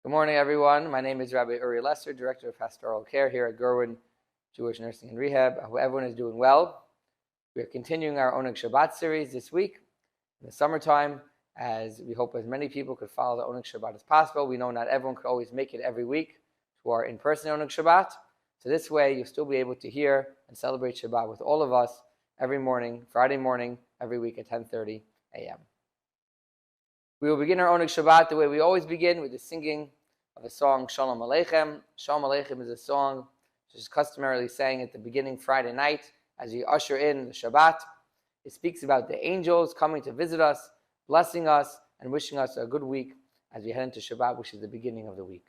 Good morning, everyone. My name is Rabbi Uri, Director of Pastoral Care here at Gurwin, Jewish Nursing and Rehab. I hope everyone is doing well. We are continuing our Oneg Shabbat series this week in the summertime, as we hope as many people could follow the Oneg Shabbat as possible. We know not everyone could always make it every week to our in-person Oneg Shabbat. So this way, you'll still be able to hear and celebrate Shabbat with all of us every morning, Friday morning, every week at 10:30 a.m. We will begin our Oneg Shabbat the way we always begin, with the singing of a song, Shalom Aleichem. Shalom Aleichem is a song which is customarily sang at the beginning Friday night as we usher in the Shabbat. It speaks about the angels coming to visit us, blessing us, and wishing us a good week as we head into Shabbat, which is the beginning of the week.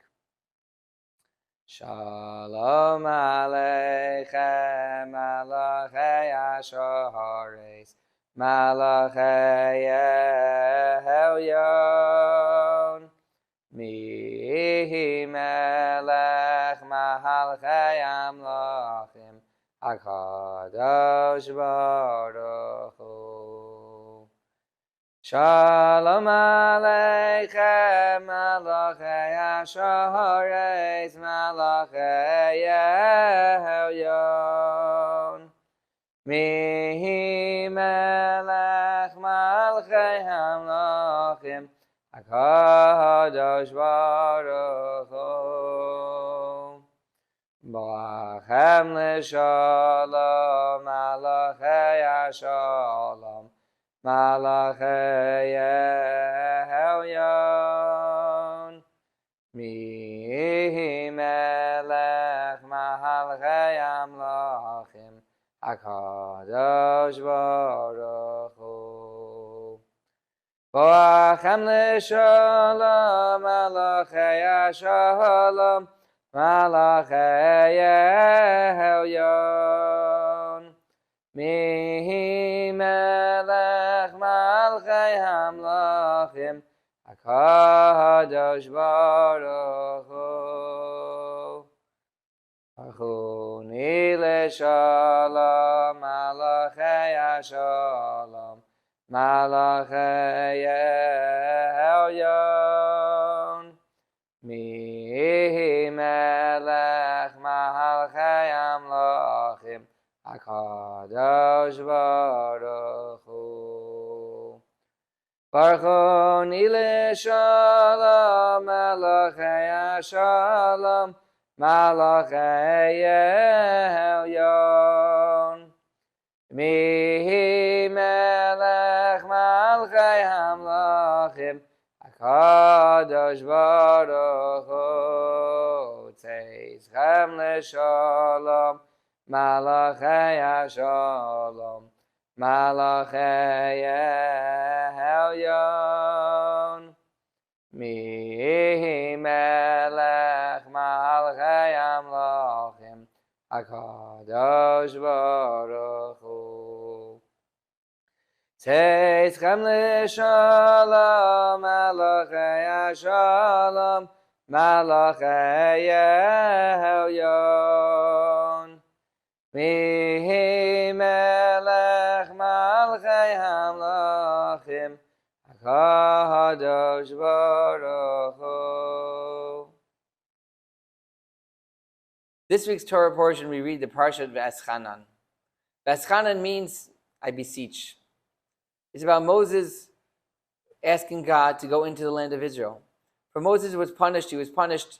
Shalom Aleichem, Malachei Ashares, Malachei Elyon, Mihi Melech Mahalchei Amlachim, HaKadosh Baruch Hu. Shalom Aleichem, Malachei Ashares, Malachei Elyon, Mihi Melech Malchei Hamlachim, HaKadosh Baruch Hu. B'lachem l'shalom, Malachei Ashalom, Malachei Elyon, Mihi Melech Mahalchei Amlachim, HaKadosh Baruch Hu. B'lachem l'shalom, Malachei Ashalom, Malachei Elyon, Mihi Melech Malchei Hamlachim, HaKadosh Baruch Hu. Achuni l'shalom, Malachei Ashalom, Malachei Elyon, Mihi Melech Mahalchei Amlachim, HaKadosh Baruch Hu. Barchoni l'shalom, Malachei Ashalom, Malachei Elyon, Mihi Melech Malchei Hamlachim, HaKadosh Baruch Hu. Tzeichem l'shalom, Malachei Ashalom, Malachei Elyon, Mihi Melech Malchei Amlachim, HaKadosh Baruch Hu. Tzeichem l'shalom, Malachei Ashalom, Malachei Elyon, Mihi Melech Malchei Hamlachim, HaKadosh Baruch Hu. This week's Torah portion, we read the Parsha of V'eschanan. V'eschanan means, I beseech. It's about Moses asking God to go into the land of Israel. For Moses was punished. He was punished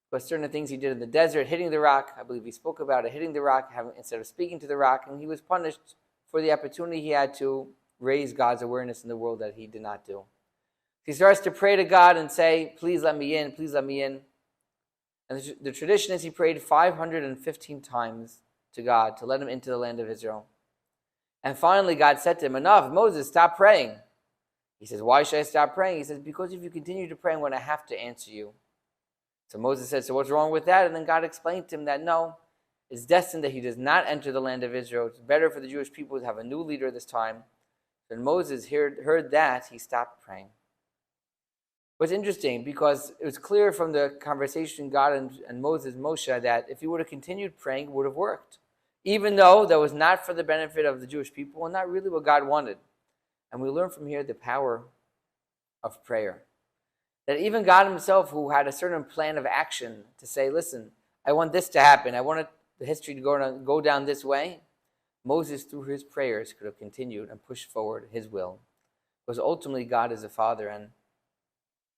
for certain things he did in the desert, hitting the rock. I believe he spoke about it, hitting the rock instead of speaking to the rock. And he was punished for the opportunity he had to raise God's awareness in the world that he did not do. He starts to pray to God and say, please let me in, please let me in. And the tradition is he prayed 515 times to God to let him into the land of Israel. And finally God said to him, enough, Moses, stop praying. He says, why should I stop praying? He says, because if you continue to pray, I'm going to have to answer you. So Moses said, so what's wrong with that? And then God explained to him that no, it's destined that he does not enter the land of Israel. It's better for the Jewish people to have a new leader this time. When Moses heard that, he stopped praying. What's interesting, because it was clear from the conversation God and Moshe, that if he would have continued praying, it would have worked. Even though that was not for the benefit of the Jewish people and not really what God wanted. And we learn from here the power of prayer. that even God himself, who had a certain plan of action to say, listen, I want this to happen, I want the history to go down this way, Moses, through his prayers, could have continued and pushed forward his will. Because ultimately, God is a father, and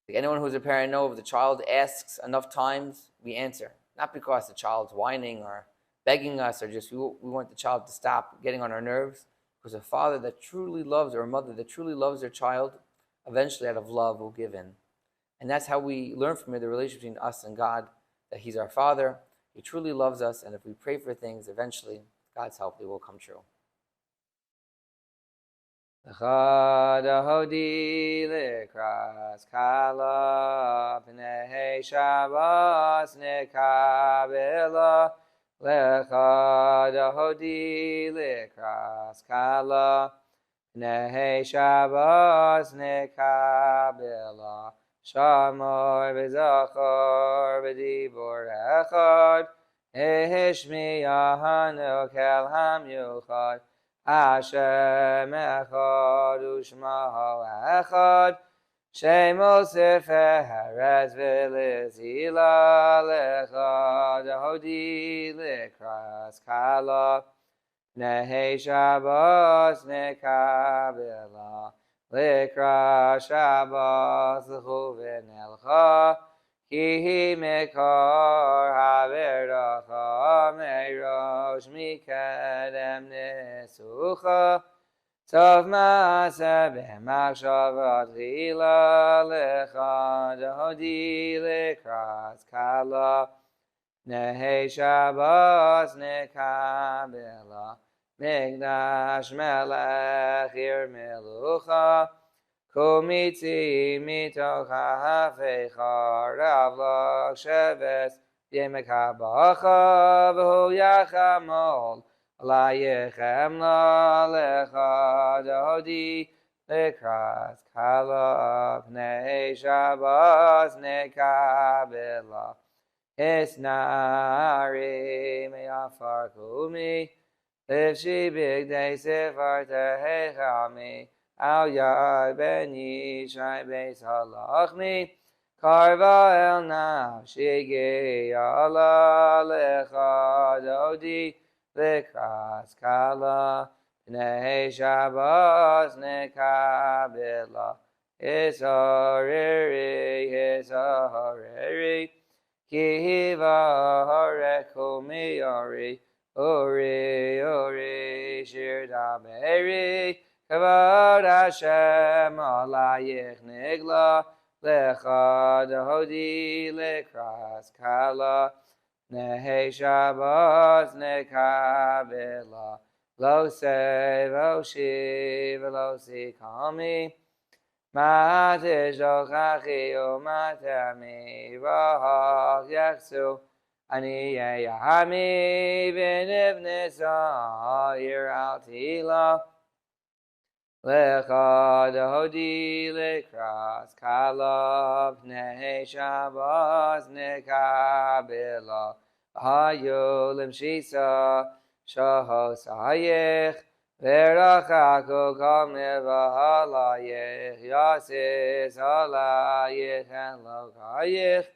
like anyone who's a parent knows, if the child asks enough times, we answer. Not because the child's whining or begging us, or just we want the child to stop getting on our nerves. Because a father that truly loves, or a mother that truly loves their child, eventually out of love will give in. And that's how we learn from it, the relationship between us and God, that he's our father, he truly loves us, and if we pray for things, eventually, God's help, it will come true. Oneg Shabbat nekabela, Lecha dahodi lekras kala, Oneg Shabbat nekabela, Shamor v'zachor v'dibur echad, Hishmiyahanu kel hamyuchad, Hashem echad u'shmaho echad, Shemo seferes v'lezila, Lecha dahodi lekras kala, Oneg Shabbat nekabela, Lekra Shabbat l'chuven elcha, Ki mekor haverdacha, Meirosh mikedem nesucha, Tov ma'aseh b'machshavat chila, Lecha dahodi lekras kala, Oneg Shabbat nekabela, Migdash melech ir melucha, Komitzi mitoch ha'afecha, Ravlach sheves yemek ha'bacha, V'hu yachamol alayechem la, Lecha dahodi lekras kala, Oneg Shabbat nekabela, Isnari me'afar kumi, Livshi bigdei sefer tehechami, Al yad ben yishai beis halachmi, Karva el nafshi geyala, Lecha dahodi lekras kala, Oneg Shabbat nekabela, Hisariri, Ki vahareko miyari, Ori, shir dameri, Kavod Hashem alayich nigla, Lecha dahodi lekras kala, Oneg Shabbat nekabela, Lo se v'oshi v'lo sikami, Ma'ateh shochachi u'matami, V'hach yachsu, Ani yehami v'nivnesa ir al tila, Lecha dahodi lekras kala, Oneg Shabbat nekabela, Hayu limshisa shahos hayich, V'rachaku kol nevahalayich, Yasis halayich en lo kayich,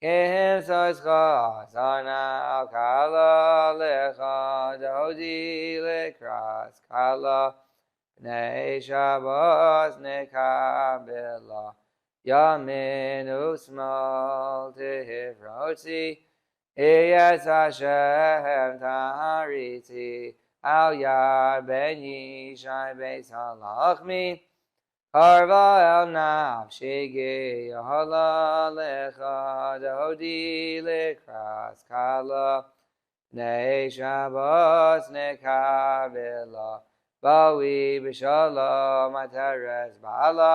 Kehem soizcha sana kala, Lecha dahodi lekras kala, Oneg Shabbat nekabela, Yamin u'smal tehifrotzi, Iyas Hashem tahariti, Al yad ben yishai beis halachmi, Karva el nafshi geyahala, Lecha dahodi lekras kala, Oneg Shabbat nekabela, Bawi b'shalom ateres ba'ala,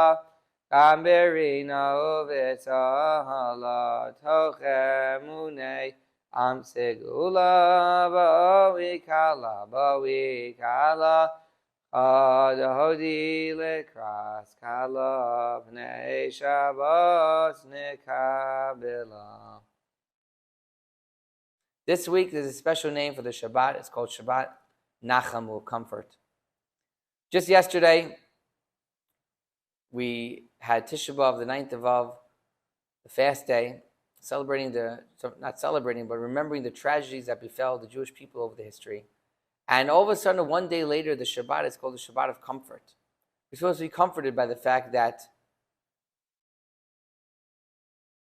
Gambirina uvitzahala, Tochem unei am segula, Bawi kala, Dahodi lekras kala, Oneg Shabbat nekabela. This week there's a special name for the Shabbat. It's called Shabbat Nacham, or comfort. Just yesterday, we had Tisha B'Av, the 9th of Av, the fast day, not celebrating, but remembering the tragedies that befell the Jewish people over the history. And all of a sudden, one day later, the Shabbat is called the Shabbat of comfort. We're supposed to be comforted by the fact that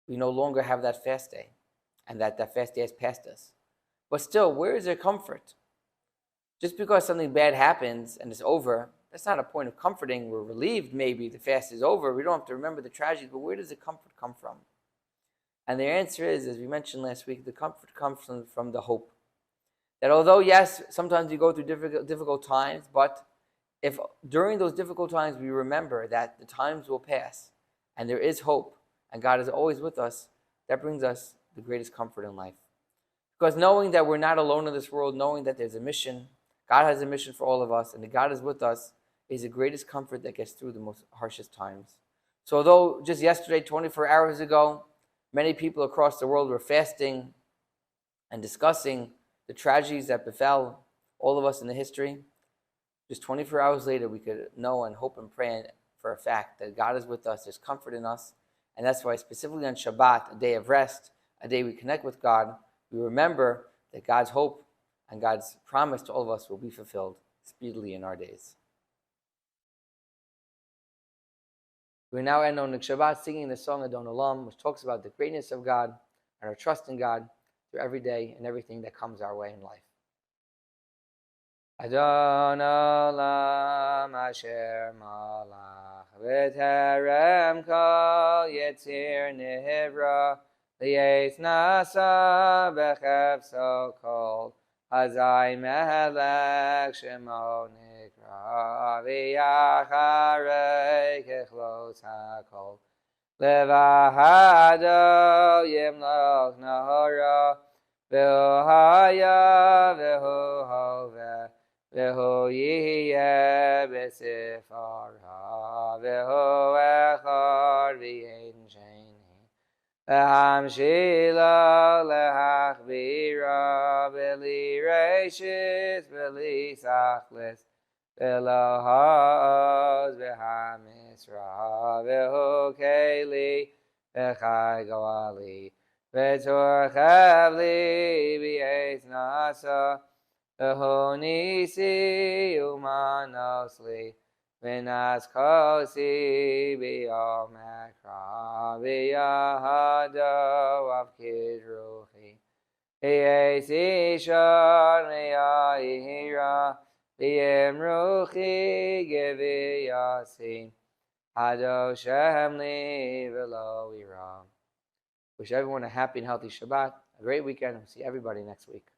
we no longer have that fast day, and that fast day has passed us. But still, where is there comfort? Just because something bad happens and it's over, that's not a point of comforting. We're relieved maybe the fast is over. We don't have to remember the tragedies, but where does the comfort come from? And the answer is, as we mentioned last week, the comfort comes from the hope. That although, yes, sometimes you go through difficult times, but if during those difficult times we remember that the times will pass and there is hope and God is always with us, that brings us the greatest comfort in life. Because knowing that we're not alone in this world, knowing that there's a mission, God has a mission for all of us, and that God is with us, is the greatest comfort that gets through the most harshest times. So although just yesterday, 24 hours ago, many people across the world were fasting and discussing the tragedies that befell all of us in the history, just 24 hours later, we could know and hope and pray for a fact that God is with us, there's comfort in us, and that's why specifically on Shabbat, a day of rest, a day we connect with God, we remember that God's hope and God's promise to all of us will be fulfilled speedily in our days. We now end Oneg Shabbat singing the song Adon Olam, which talks about the greatness of God and our trust in God through every day and everything that comes our way in life. Adon Olam Asher Malach V'terem Kol Yetzir Nivra Li'etz Nasa B'chefso Kol Hazai Melech Shemo Nikra V'yacharei Kechlos HaKol Levahado Yimloch Nahora V'hu Haya V'hu Hoveh V'hu Yiyeh B'sifara V'hu Echad V'yein Sheni V'hamshila Lehachbira V'li Reishis V'li Sachlis V'lo Ha'oz V'hamisra V'hu Keli V'chai Goali V'tur Chavli V'yetz Nasa V'hu Nisi Umanosli V'nas Kosi B'yom Ekra V'yahado Avkid Ruchi V'yetz Ishon V'yahira V'yem Ruchi G'v'yasin Hado Shemli V'lo Ira. Wish everyone a happy and healthy Shabbat, a great weekend, and we'll see everybody next week.